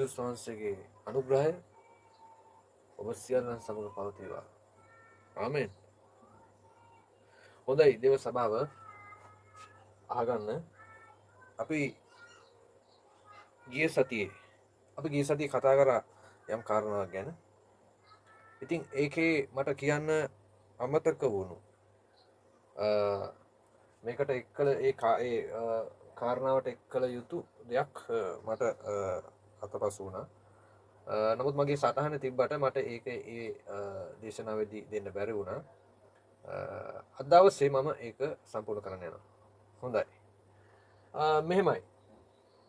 යේසුස් වහන්සේගේ අනුග්‍රහය ඔබ සියල්ලන් සමග පවතිවා. ආමෙන්. හොඳයි දේව සභාව අහගන්න. අපි ගිය සතියේ කතා කරා යම් කාරණාවක් ගැන. ඉතින් ඒකේ මට කියන්න අමතක වුණු මේකට එක්කල ඒ කාරණාවට එක්කල යුතු දෙයක් මට අතපසු වුණා. නමුත් මගේ සටහන තිබ්බට මට ඒක ඒ දේශනාවේදී දෙන්න බැරි වුණා. අද දවසේ මම ඒක සම්පූර්ණ කරන්න යනවා. හොඳයි. මෙහෙමයි.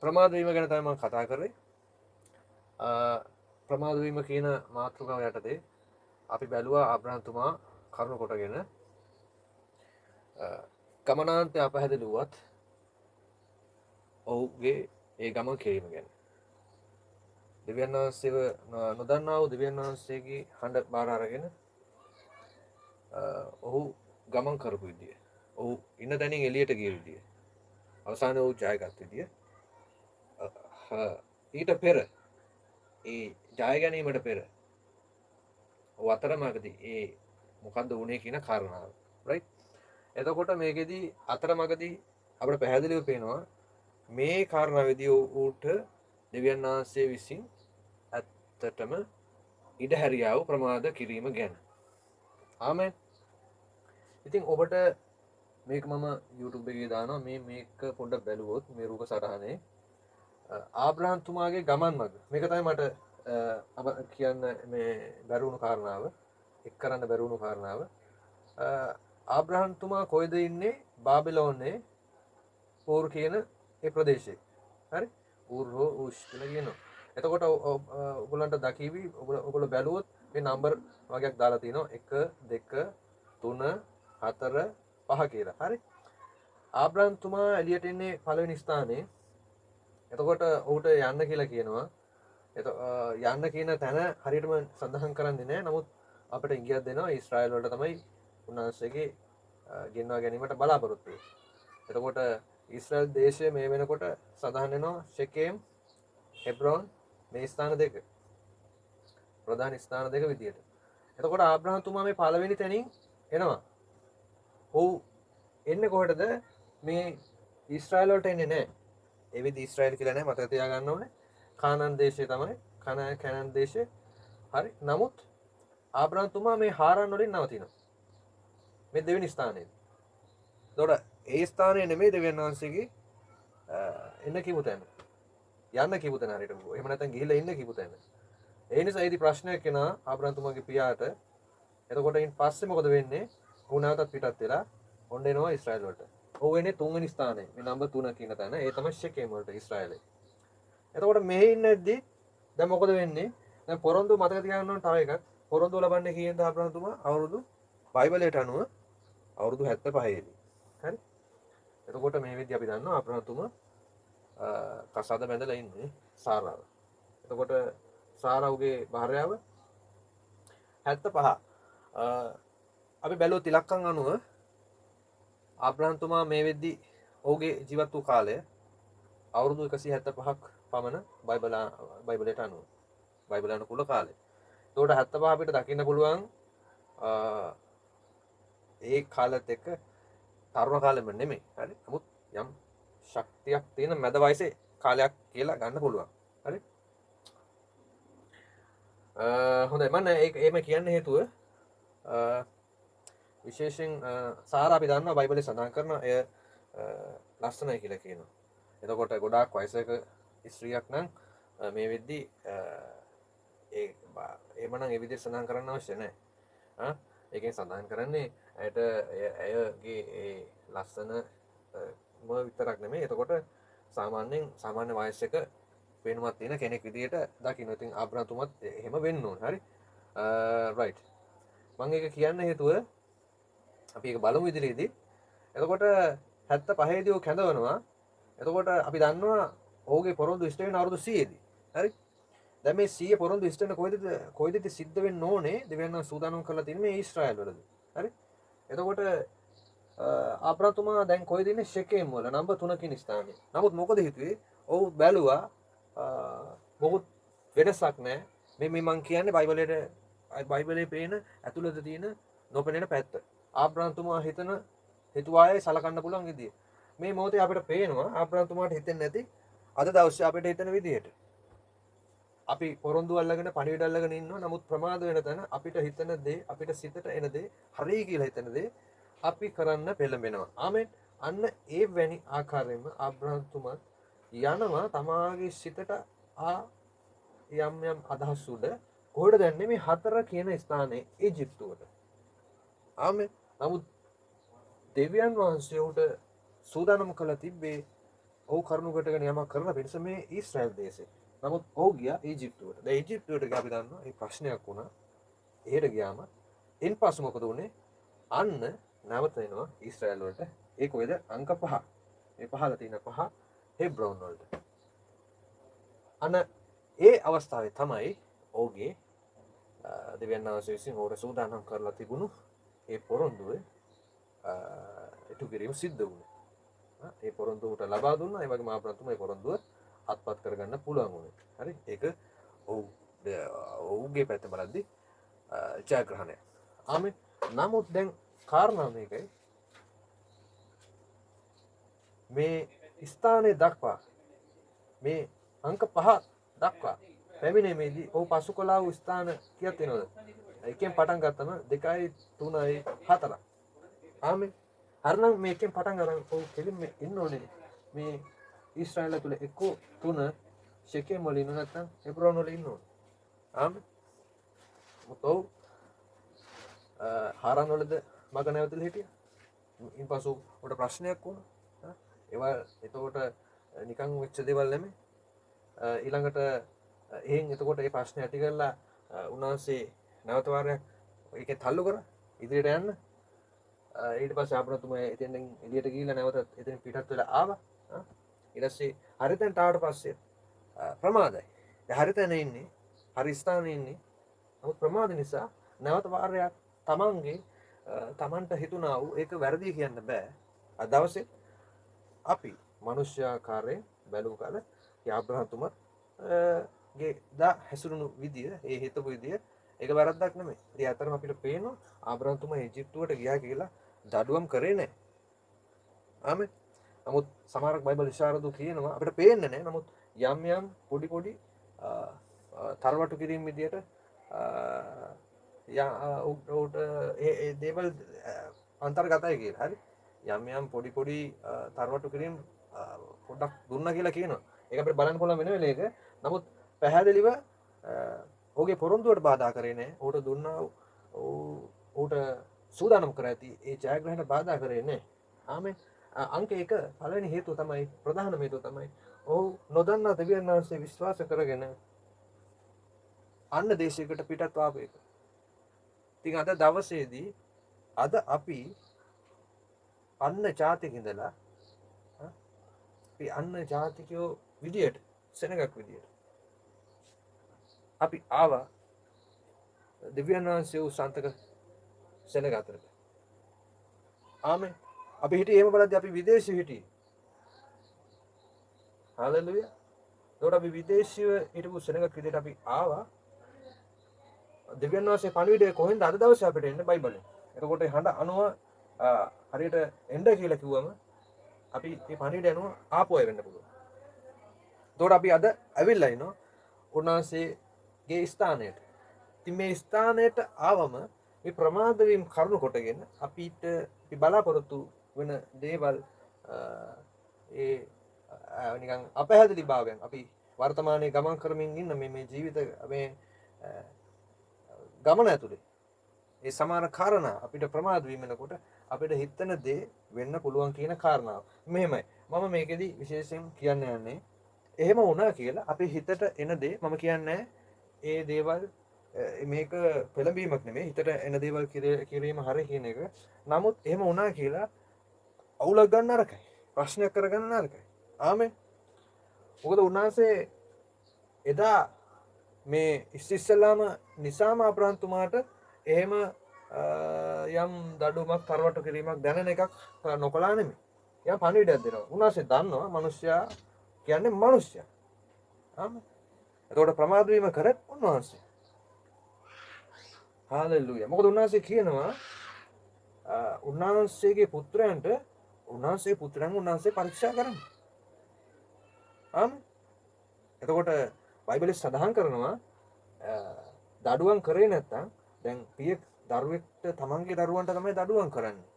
ප්‍රමාද වීම ගැන තමයි මම කතා කරේ. ප්‍රමාද වීම කියන මාතෘකාව යටතේ අපි බැලුවා ආබ්‍රහම්තුමා කරුණ කොටගෙන ගමනාන්තය අපහැදලි වුවත් ඔහුගේ ඒ ගමන් කිරීම ගැන. දෙවියන් වහන්සේව නොදන්නා වූ දෙවියන් වහන්සේගේ හඬ බාර අරගෙන ඔහු ගමන් කරපු විදිය, ඔහු ඉන්න තැනින් එළියට ගිය විදිය, අවසානයේ ඔහු ජයගත් විදිය, ඊට පෙර ඒ ජය ගැනීමට පෙර ඔහු අතරමඟදී ඒ මොකද්ද වුනේ කියන කාරණාව. රයිට්. එතකොට මේකෙදී අතරමඟදී අපිට පැහැදිලිව පේනවා මේ කාරණාවේදී ඌට දෙවියන් වහන්සේ විසින් ඇත්තටම ඉඩ හැරියාව ප්‍රමාද කිරීම ගැන. ආමෙන්. ඉතින් ඔබට මේක මම YouTube එකේ දානවා. මේක පොඩ්ඩක් බැලුවොත් මේ රූප සටහනේ ආබ්‍රහම්තුමාගේ ගමන් මඟ. මේක තමයි මට කියන්න මේ බැරුණු කාරණාව, එක් කරන්න බැරුණු කාරණාව. ආබ්‍රහම්තුමා කොයිද ඉන්නේ? බාබිලෝනේ ඌර් කියන ඒ ප්‍රදේශයේ. හරි? ඌර්හෝ උෂ් කියලා කියනවා. එතකොට ඔයගොල්ලන්ට දකිවි ඔයගොල්ලෝ බැලුවොත් මේ නම්බර් වගේක් දාලා තිනවා 1 2 3 4 5 කියලා. හරි? ආබ්‍රහම්තුමා එළියට එන්නේ පළවෙනි ස්ථානයේ. එතකොට ඔහුට යන්න කියලා කියනවා. යන්න කියන තැන හරියටම සඳහන් කරන්නේ නැහැ. නමුත් අපිට ඉඟියක් දෙනවා ඊශ්‍රායල් වලට තමයි උන්වහන්සේගේ ගෙන්වා ගැනීමට බලාපොරොත්තු වෙන්නේ. එතකොට ඊශ්‍රායල් දේශය මේ වෙනකොට සඳහන් වෙනවා ෂෙකේම්, හෙබ්‍රෝන් මේ ස්ථාන දෙක. ප්‍රධාන ස්ථාන දෙක විදියට. එතකොට ආබ්‍රහම්තුමා මේ පළවෙනි තැනින් එනවා. ඔව් එන්නේ කොහෙටද? මේ ඊශ්‍රායල් වලට එන්නේ නැහැ. ඒ විදිහ ඊශ්‍රායල් කියලා නැහැ මතක තියාගන්න ඕනේ. කානාන් දේශය තමයි. කානාන් දේශය. හරි. නමුත් ආබ්‍රහම්තුමා මේ හාරන් වලින් නවතිනවා. මේ දෙවෙනි ස්ථානයේ. එතකොට ඒ ස්ථානයේ නෙමෙයි දෙවියන් වහන්සේගේ එන්න කිව්ව තැන. යන්න කිව්ව තැන හරියට. එහෙම නැත්නම් ගිහිල්ලා ඉන්න කිව්ව තැන. ඒ නිසා ඉදි ප්‍රශ්නයක් එනවා ආබ්‍රහම්තුමාගේ පියාට. එතකොට ඉන් පස්සේ මොකද වෙන්නේ? ඌ නැවතත් පිටත් වෙලා ඔන්න එනවා ඊශ්‍රායල් වලට. ඌ එන්නේ තුන්වෙනි ස්ථානයේ. මේ නම්බර් 3 කියන තැන. ඒ තමයි ෂෙකේම් වලට ඊශ්‍රායලේ. එතකොට මෙහි ඉන්නේදී දැන් මොකද වෙන්නේ? දැන් පොරොන්දු මතක තියාගන්න ඕන තව එකක්. පොරොන්දු ලබන්නේ කීයද ආබ්‍රහම්තුමා? අවුරුදු බයිබලයට අනුව අවුරුදු 75 දී. හරි? එතකොට මේ විදිහ අපි දන්නවා ආබ්‍රහම්තුමා කසාද බැඳලා ඉන්නේ සාරාව. එතකොට සාරාවගේ භාර්යාව 75. අපි බැලුවොත් ඉලක්කම් අනුව ආබ්‍රහම්තුමා මේ වෙද්දි ඔහුගේ ජීවත් වූ කාලය අවුරුදු 175ක් පමණ බයිබලයට අනුව. බයිබල අනුකූල කාලය. එතකොට 75 අපිට දකින්න පුළුවන් ඒ කාලෙත් එක්ක තරුණ කාලෙම නෙමෙයි. හරි? නමුත් යම් ශක්තියක් තියෙන මැද වයසේ කාලයක් කියලා ගන්න පුළුවන්. හරි? හොඳයි. මම එහෙම කියන්න හේතුව විශේෂයෙන් සාරා අපි දන්නවා බයිබලයේ සඳහන් කරන එය ලස්සනයි කියලා කියනවා. එතකොට ගොඩාක් වයසක ස්ත්‍රියක් නම් මේ වෙද්දි එහෙමනම් ඒ විදිහට සඳහන් කරන්න අවශ්‍ය නැහැ. ඒකෙන් සඳහන් කරන්නේ ඇයට ඇයගේ ඒ ලස්සන විතරක් නෙමෙයි. එතකොට සාමාන්‍ය වයසක වෙනමත් තියෙන කෙනෙක් විදිහට දකින්න. ඉතින් ආබ්‍රහම්තුමත් එහෙම වෙන්න ඕන. හරි? රයිට්. මම ඒක කියන්න හේතුව අපි ඒක බලමු ඉදිරියේදී. එතකොට 75 දී ඔය කැඳවනවා. එතකොට අපි දන්නවා ඔහුගේ පොරොන්දු ඉෂ්ට වෙන අවුරුදු 100 දී. හරි? දැන් මේ 100 පොරොන්දු ඉෂ්ට වෙන කොයිදද සිද්ධ වෙන්න ඕනේ? දෙවියන් වහන්සේ සූදානම් කරලා තියෙන්නේ මේ ඊශ්‍රායල් වලදී. හරි? එතකොට ආබ්‍රහම්තුමා දැන් කොයිද ඉන්නේ? ෂෙකේම් වල නම්බර් 3 කින් ස්ථානයේ. නමුත් මොකද හිතුවේ? ඔහු බැලුවා මොකුත් වෙනසක් නැහැ. මේ මං කියන්නේ බයිබලයේ පේන ඇතුළත තියෙන නොපෙනෙන පැත්ත. ආබ්‍රහම් තුමා හිතුවායේ සලකන්න පුළුවන් විදිය. මේ මොහොතේ අපිට පේනවා ආබ්‍රහම් තුමාට හිතෙන්නේ නැති අද දවසේ අපිට හිතෙන විදියට. අපි පොරොන්දු අල්ලගෙන පණිවිඩ අල්ලගෙන ඉන්නවා. නමුත් ප්‍රමාද වෙන තැන අපිට හිතන දේ, අපිට සිතට එන දේ, හරි කියලා හිතන දේ අපි කරන්න පෙළඹෙනවා. ආමෙන්. අන්න ඒ වැනි ආකාරයෙන්ම ආබ්‍රහම් තුමා යනවා තමාගේ සිතට යම් අදහස් උඩ. කොහෙද දැන්නේ මේ 4 කියන ස්ථානයේ ඊජිප්තුවට. ආමෙන්. නමුත් දෙවියන් වහන්සේ උට සූදානම් කළ තිබ්බේ ඔහු කරුණු කොටගෙන යමක් කරන පිණිස මේ ඊශ්‍රායල් දේශේ. නමුත් ඔහු ගියා ඊජිප්තුවට. දැන් ඊජිප්තුවට ගියා අපි දන්නවා ඒ ප්‍රශ්නයක් වුණා. එහෙට ගියාම ඉන්පසු මොකද වුනේ? අන්න නැවත එනවා ඊශ්‍රායල් වලට. ඒ කොහෙද? අංක 5. මේ පහළ තියෙන 5 හෙබ්‍රෝන් වලට. අන්න ඒ අවස්ථාවේ තමයි ඔහුගේ දෙවියන් වහන්සේ විසින් ඔහුට සූදානම් කරලා තිබුණු ඒ පොරොන්දුව ඉටු කිරීම සිද්ධ වුණේ. ඒ පොරොන්දුවට ලබා දුන්නා. ඒ වගේම ආබ්‍රහම් තුමා ඒ පොරොන්දුව අත්පත් කරගන්න පුළුවන් වුණේ. හරි. ඒක ඔහුගේ පැත්ත බලද්දී ජයග්‍රහණය. ආමෙන්. නමුත් දැන් කාරණා මේකයි. මේ ස්ථානයේ දක්වා මේ අංක 5 දක්වා පැමිණීමේදී ඔහු පසු කළා වූ ස්ථාන කීයක් වෙනවද? එකෙන් පටන් ගත්තම 2යි 3යි 4ක්. ආමෙන්. හරිනම් මේකෙන් පටන් ගන්න ඔහු කෙලින්ම ඉන්න ඕනේ. මේ ඊශ්‍රායල තුල 1 3 ෂෙකෙම් වල ඉන්න නැත්නම් හෙබ්‍රෝන් වල ඉන්න ඕනේ. ආමෙන්. මොතෝ හාරන් වලද මග නැවතලා හිටියා. ඉන්පසු උඩ ප්‍රශ්නයක් වුණා. ඒවා එතකොට නිකන් වෙච්ච දේවල් නෙමෙයි. ඊළඟට එහෙන් එතකොට ඒ ප්‍රශ්නේ ඇති කරලා උන්වහන්සේ නැවත වාරයක් ඒකේ තල්ලු කරා ඉදිරියට යන්න. ඊට පස්සේ ආබ්‍රහම් තුමා එතෙන් එළියට ගිහිල්ලා නැවත එතන පිටත් වෙලා ආවා. ඊට පස්සේ හරිතෙන්ට ආවට පස්සේ ප්‍රමාදයි. දැන් හරිතෙන් ඉන්නේ, හරි ස්ථානේ ඉන්නේ. නමුත් ප්‍රමාද නිසා නැවත වාරයක් තමන්ට හිතුණා වූ ඒක වැරදි කියන්න බෑ. අද දවසේ අපි මනුෂ්‍යාකාරයෙන් බැලුව කල ආබ්‍රහම් තුමා ගේ හැසිරුණු විදිය, ඒ හිතපු විදිය ඒක වැරද්දක් නෙමෙයි. ඉතින් අතරම අපිට පේනවා ආබ්‍රහම් තුමා ඊජිප්තුවට ගියා කියලා දඩුවම් කරේ නැහැ. ආමෙන්. නමුත් සමහරක් බයිබල් විශාරදෝ කියනවා අපිට පේන්නේ නැහැ. නමුත් යම් පොඩි තරවටු කිරීම විදියට උට ඒ දේවල් අන්තර්ගතයි කියලා. හරි. යම් පොඩි තරවටු කිරීම පොඩ්ඩක් දුන්නා කියලා කියනවා. ඒක අපිට බලන්න පුළුවන් වෙන වෙලේක. නමුත් පැහැදිලිව ඔහුගේ පොරොන්දුවට බාධා කරේ නැහැ. ඔහුට දුන්නා ඔහුට සූදානම් කර ඇති ඒ ජයග්‍රහණ බාධා කරේ නැහැ. ආමෙන්. අංක 1 පළවෙනි හේතුව තමයි ප්‍රධානම හේතුව තමයි ඔහු නොදන්නා දෙවියන් වහන්සේ විශ්වාස කරගෙන අන්න දේශයකට පිටත් ආපු එක. ඉතින් අද දවසේදී අද අපි අන්න ජාතික ඉඳලා අපි අන්න ජාතිකයෝ විදියට සෙනගක් විදියට අපි ආවා දෙවියන් වහන්සේ වූ සන්තක සෙනග අතරට. ආමෙන්. අපි හිටියේ එහෙම බලද්දී අපි විදේශී හිටියේ. හාලෙලුයා. ඒකට අපි විදේශීව හිටපු සෙනගක් විදියට අපි ආවා. දෙවියන් වහන්සේ පණිවිඩය කොහෙන්ද අද දවසේ අපිට එන්නේ බයිබලෙන්. එතකොට හඬ අනුව හරියට එන්න කියලා කිව්වම අපි මේ පණිවිඩය අනුව ආපු අය වෙන්න පුළුවන්. එතකොට අපි අද ඇවිල්ලා ඉනවා උන්වහන්සේගේ ස්ථානයට. ඉතින් මේ ස්ථානයට ආවම මේ ප්‍රමාද වීම කරුණු කොටගෙන අපිට බලාපොරොත්තු වෙන දේවල් ඒ නිකන් අපහැදිලි භාවයන් අපි වර්තමානයේ ගමන් කරමින් ඉන්න මේ ජීවිත මේ ගමන ඇතුලේ ඒ සමාන කාරණා අපිට ප්‍රමාද වීම වෙනකොට අපිට හිතන දේ වෙන්න පුළුවන් කියන කාරණාව. මෙහෙමයි. මම මේකෙදි විශේෂයෙන් කියන්න යන්නේ එහෙම වුණා කියලා අපි හිතට එන දේ මම කියන්නේ ඒ දේවල් මේක පෙළඹීමක් නෙමෙයි හිතට එන දේවල් කිරීම හරිය කියන එක. නමුත් එහෙම වුණා කියලා අවුලක් ගන්න නරකයි. ප්‍රශ්නයක් කරගන්න නරකයි. ආමෙන්. මොකද උන්වහන්සේ එදා මේ ඉස්සෙල්ලාම නිසාම ආබ්‍රහම් තුමාට එහෙම යම් දඩුවමක් තරවටු කිරීමක් දැනෙන එකක් නොකළා නෙමෙයි. එයා පණිවිඩයක් දෙනවා. උන්වහන්සේ දන්නවා මිනිස්සයා කියන්නේ මිනිස්සයා. ආමෙන්. එතකොට ප්‍රමාද වීම කරත් උන්වහන්සේ. හාලෙලූයා. මොකද උන්වහන්සේ කියනවා උන්වහන්සේගේ පුත්‍රයන්ට උන්වහන්සේ පරීක්ෂා කරන්න. ආමේන්. එතකොට බයිබලයේ සඳහන් කරනවා දඩුවම් කරේ නැත්නම් දැන් පියෙක් දරුවෙක්ට තමන්ගේ දරුවන්ට තමයි දඩුවම් කරන්නේ.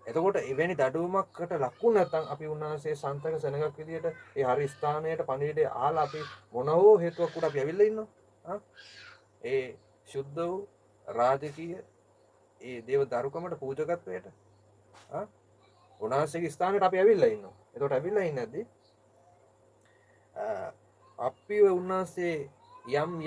එතකොට එවැනි දඩුවමකට ලක්ුණ නැත්නම් අපි උන්වහන්සේ සන්තක සෙනගක් විදියට ඒ හරි ස්ථානයට පණිවිඩය ආලා අපි මොනවෝ හේතුවක් උඩ අපි ඇවිල්ලා ඉන්නවා. ඒ සුද්ධ වූ රාජකීය ඒ දේව දරුකමට පූජකත්වයට උන්වහන්සේගේ ස්ථානයට අපි ඇවිල්ලා ඉන්නවා. එතකොට ඇවිල්ලා ඉන්නදී අපි උන්වහන්සේ යම්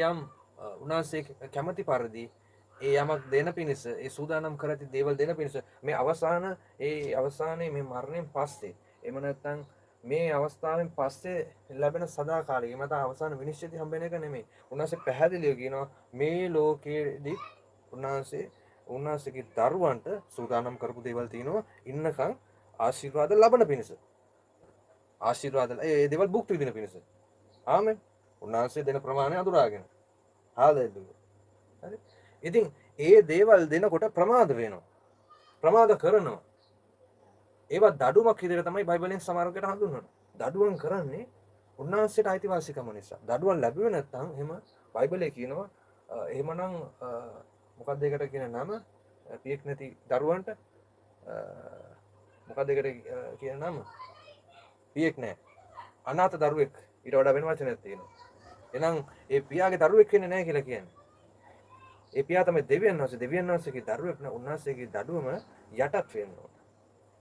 උන්වහන්සේ කැමති පරිදි ඒ යමක් දෙන පිණිස ඒ සූදානම් කර ඇති දේවල් දෙන පිණිස මේ අවසානයේ මේ මරණයෙන් පස්සේ එහෙම නැත්නම් මේ අවස්ථාවෙන් පස්සේ ලැබෙන සදාකාලික මත අවසාන විනිශ්චයදී හම්බෙන එක නෙමෙයි. උන්වහන්සේ පැහැදිලිව කියනවා මේ ලෝකයේදී උන්වහන්සේගේ දරුවන්ට සූදානම් කරපු දේවල් තියෙනවා ඉන්නකම් ආශිර්වාද ලබන පිණිස. ආශිර්වාද ඒ දේවල් භුක්ති විඳින පිණිස. ආමෙන්. උන්වහන්සේ දෙන ප්‍රමාණය අඳුරාගෙන. හාලෙලූයා. හරි. ඉතින් ඒ දේවල් දෙනකොට ප්‍රමාද වෙනවා. ප්‍රමාද කරනවා. ඒවා දඩුවමක් විදිහට තමයි බයිබලෙන් සමහරකට හඳුන්වන්නේ. දඩුවම් කරන්නේ උන්වහන්සේට අයිතිවාසිකම නිසා. දඩුවම් ලැබුවේ නැත්නම් එහෙම බයිබලයේ කියනවා එහෙමනම් මොකක්ද ඒකට කියන නම පියෙක් නැති දරුවන්ට මොකක්ද ඒකට කියන නම පියෙක් නැහැ. අනාථ දරුවෙක් ඊට වඩා වෙන වචනයක් තියෙනවා. එහෙනම් ඒ පියාගේ දරුවෙක් වෙන්නේ නැහැ කියලා කියන්නේ. ඒ පියා තමයි දෙවියන් වහන්සේගේ දරුවෙක් න උන්වහන්සේගේ දඩුවම යටත් වෙන්න ඕන.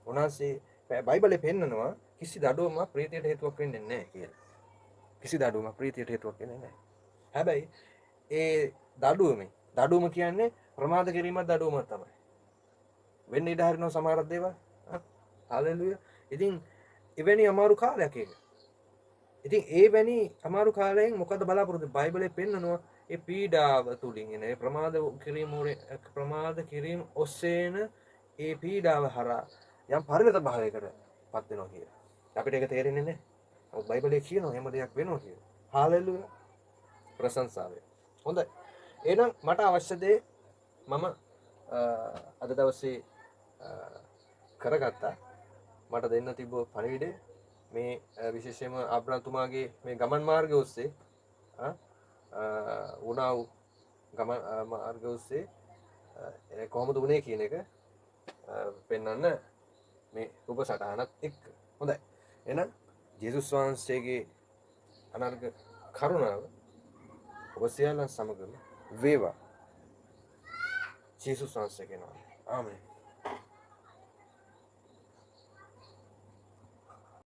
උන්වහන්සේ බයිබලයේ පෙන්නනවා කිසි දඩුවමක් ප්‍රීතියට හේතුවක් වෙන්නේ නැහැ කියලා. කිසි දඩුවමක් ප්‍රීතියට හේතුවක් වෙන්නේ නැහැ. හැබැයි ඒ දඩුවම කියන්නේ ප්‍රමාද කිරීමක් දඩුවමක් තමයි. වෙන්න ඉඩ හරිනවා සමහර දේවල්. හalleluya. ඉතින් එවැනි අමාරු කාලයක් ඒක. ඉතින් ඒ වැනි අමාරු කාලයෙන් මොකද බලාපොරොත්තු බයිබලයේ පෙන්නනවා ඒ පීඩාව තුලින් එන ඒ ප්‍රමාද කිරීම ඔස්සේන ඒ පීඩාව හරහා යම් පරිණත භාවයකට පත් වෙනවා කියලා. අපිට ඒක තේරෙන්නේ නැහැ. ඔව් බයිබලයේ කියනවා එහෙම දෙයක් වෙනවා කියලා. හාලෙලූයා. ප්‍රශංසාව. හොඳයි. එහෙනම් මට අවශ්‍ය දේ මම අද දවසේ කරගත්තා. මට දෙන්න තිබ්බ පණිවිඩය මේ විශේෂයෙන්ම ආබ්‍රහතුමාගේ මේ ගමන් මාර්ගය ඔස්සේ වුණා වූ ගමන් මාර්ගය ඔස්සේ කොහොමද වුණේ කියන එක පෙන්වන්න මේ රූප සටහනත් එක්ක. හොඳයි. එහෙනම් ජේසුස් වහන්සේගේ අනර්ග කරුණාව ඔබ සියල්ලන් සමගම වේවා. ජේසුස් වහන්සේගේ නාමයෙන්. ආමේන්.